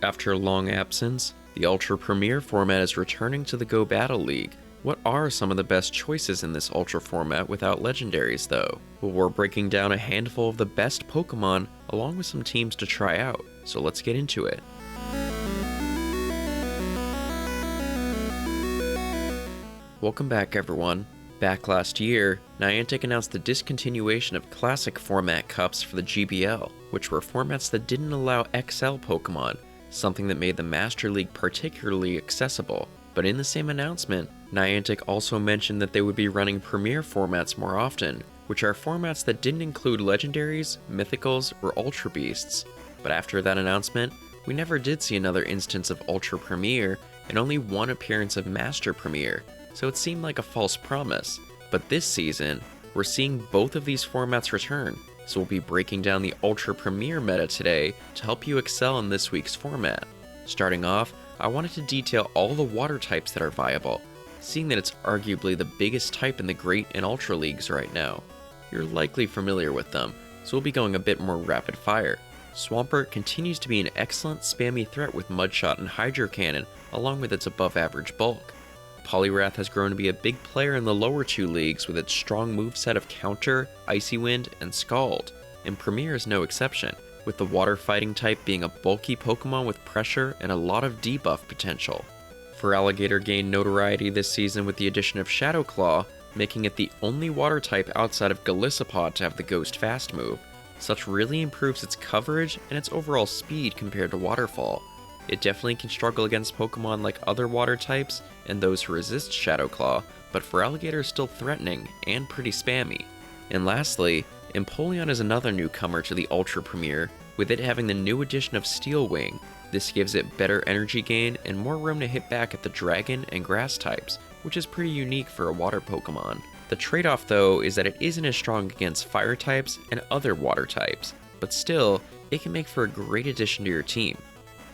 After a long absence, the Ultra Premier format is returning to the Go Battle League. What are some of the best choices in this Ultra format without Legendaries though? Well, we're breaking down a handful of the best Pokémon along with some teams to try out, so let's get into it. Welcome back everyone. Back last year, Niantic announced the discontinuation of Classic format cups for the GBL, which were formats that didn't allow XL Pokémon, something that made the Master League particularly accessible. But in the same announcement, Niantic also mentioned that they would be running Premier formats more often, which are formats that didn't include Legendaries, Mythicals, or Ultra Beasts. But after that announcement, we never did see another instance of Ultra Premier, and only one appearance of Master Premier, so it seemed like a false promise. But this season, we're seeing both of these formats return, so we'll be breaking down the Ultra Premier meta today to help you excel in this week's format. Starting off, I wanted to detail all the water types that are viable, seeing that it's arguably the biggest type in the Great and Ultra Leagues right now. You're likely familiar with them, so we'll be going a bit more rapid fire. Swampert continues to be an excellent spammy threat with Mudshot and Hydro Cannon, along with its above average bulk. Poliwrath has grown to be a big player in the lower two leagues with its strong moveset of Counter, Icy Wind, and Scald, and Premier is no exception, with the water fighting type being a bulky Pokemon with pressure and a lot of debuff potential. Feraligatr gained notoriety this season with the addition of Shadow Claw, making it the only water type outside of Golisopod to have the Ghost Fast move. Such really improves its coverage and its overall speed compared to Waterfall. It definitely can struggle against Pokemon like other water types and those who resist Shadow Claw, but Feraligatr is still threatening and pretty spammy. And lastly, Empoleon is another newcomer to the Ultra Premier, with it having the new addition of Steel Wing. This gives it better energy gain and more room to hit back at the Dragon and Grass types, which is pretty unique for a water Pokemon. The trade-off though is that it isn't as strong against Fire types and other water types, but still, it can make for a great addition to your team.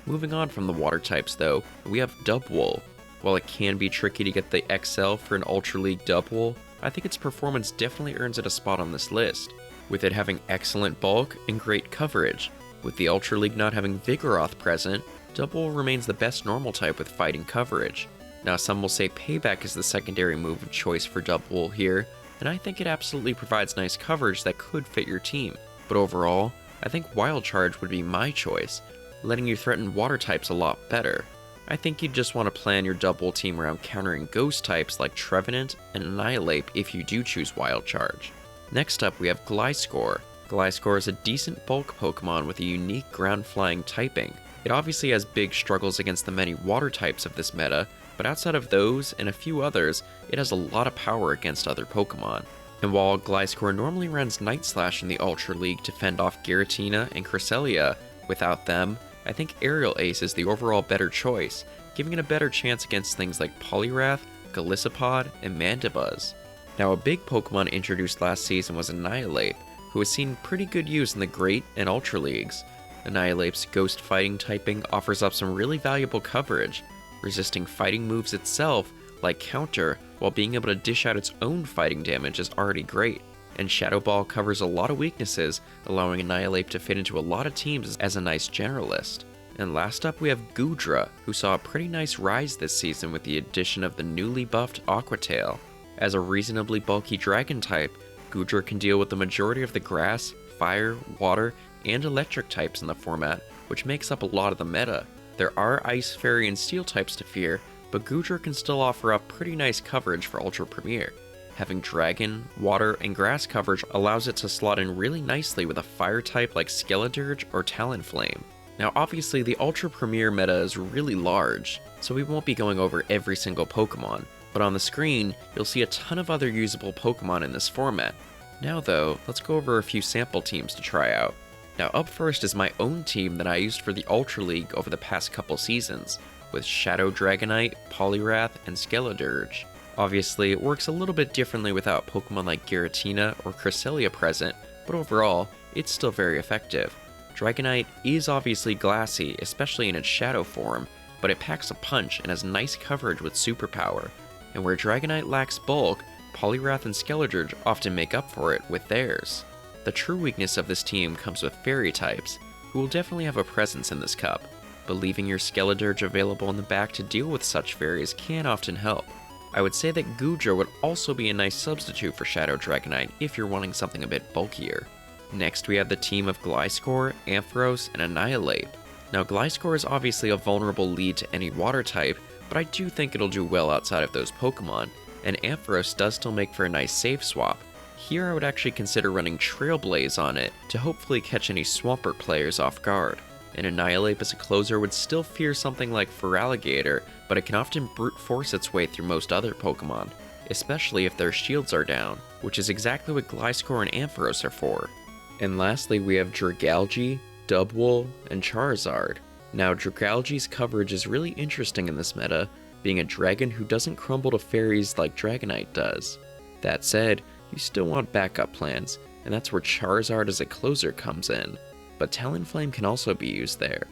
Moving on from the water types though, we have Dubwool. While it can be tricky to get the XL for an Ultra League Dubwool, I think its performance definitely earns it a spot on this list, with it having excellent bulk and great coverage. With the Ultra League not having Vigoroth present, Dubwool remains the best normal type with fighting coverage. Now some will say Payback is the secondary move of choice for Dubwool here, and I think it absolutely provides nice coverage that could fit your team. But overall, I think Wild Charge would be my choice, letting you threaten water types a lot better. I think you'd just want to plan your Dubwool team around countering ghost types like Trevenant and Annihilate if you do choose Wild Charge. Next up we have Gliscor. Gliscor is a decent bulk Pokemon with a unique ground flying typing. It obviously has big struggles against the many water types of this meta, but outside of those and a few others, it has a lot of power against other Pokemon. And while Gliscor normally runs Night Slash in the Ultra League to fend off Giratina and Cresselia, without them, I think Aerial Ace is the overall better choice, giving it a better chance against things like Poliwrath, Golisopod, and Mandibuzz. Now a big Pokemon introduced last season was Annihilate, who has seen pretty good use in the Great and Ultra Leagues. Annihilate's ghost fighting typing offers up some really valuable coverage, resisting fighting moves itself like Counter, while being able to dish out its own fighting damage is already great. And Shadow Ball covers a lot of weaknesses, allowing Annihilate to fit into a lot of teams as a nice generalist. And last up we have Goodra, who saw a pretty nice rise this season with the addition of the newly buffed Aquatail. As a reasonably bulky dragon type, Goodra can deal with the majority of the grass, fire, water, and electric types in the format, which makes up a lot of the meta. There are ice, fairy, and steel types to fear, but Goodra can still offer up pretty nice coverage for Ultra Premier. Having dragon, water, and grass coverage allows it to slot in really nicely with a fire type like Skeledirge or Talonflame. Now obviously the Ultra Premier meta is really large, so we won't be going over every single Pokemon, but on the screen you'll see a ton of other usable Pokemon in this format. Now though, let's go over a few sample teams to try out. Now up first is my own team that I used for the Ultra League over the past couple seasons, with Shadow Dragonite, Poliwrath, and Skeledirge. Obviously, it works a little bit differently without Pokemon like Giratina or Cresselia present, but overall, it's still very effective. Dragonite is obviously glassy, especially in its shadow form, but it packs a punch and has nice coverage with superpower. And where Dragonite lacks bulk, Poliwrath and Skeledirge often make up for it with theirs. The true weakness of this team comes with fairy types, who will definitely have a presence in this cup. but leaving your Skeledirge available in the back to deal with such fairies can often help. I would say that Goodra would also be a nice substitute for Shadow Dragonite if you're wanting something a bit bulkier. Next we have the team of Gliscor, Ampharos, and Annihilate. Now Gliscor is obviously a vulnerable lead to any water type, but I do think it'll do well outside of those Pokemon, and Ampharos does still make for a nice save swap. Here I would actually consider running Trailblaze on it to hopefully catch any Swampert players off guard. And Annihilate as a closer would still fear something like Feraligatr, but it can often brute force its way through most other Pokemon, especially if their shields are down, which is exactly what Gliscor and Ampharos are for. And lastly we have Dragalge, Dubwool, and Charizard. Now Dragalge's coverage is really interesting in this meta, being a dragon who doesn't crumble to fairies like Dragonite does. That said, you still want backup plans, and that's where Charizard as a closer comes in, but Talonflame can also be used there.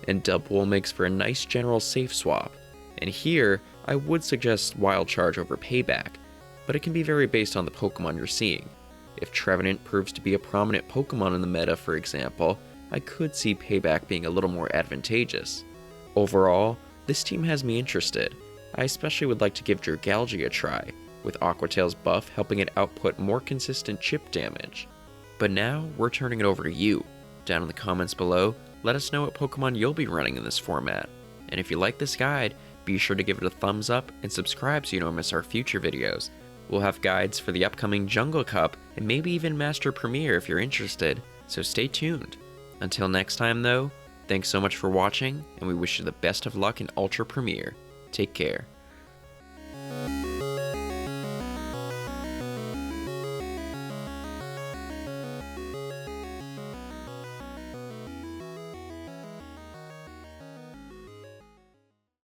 And Dubwool makes for a nice general safe swap, and here I would suggest Wild Charge over Payback, but it can be very based on the Pokemon you're seeing. If Trevenant proves to be a prominent Pokemon in the meta, for example, I could see Payback being a little more advantageous. Overall, this team has me interested. I especially would like to give Dragalge a try, with Aquatail's buff helping it output more consistent chip damage. But now, we're turning it over to you. Down in the comments below, let us know what Pokemon you'll be running in this format. And if you like this guide, be sure to give it a thumbs up and subscribe so you don't miss our future videos. We'll have guides for the upcoming Jungle Cup and maybe even Master Premier if you're interested, so stay tuned. Until next time though, thanks so much for watching, and we wish you the best of luck in Ultra Premier. Take care.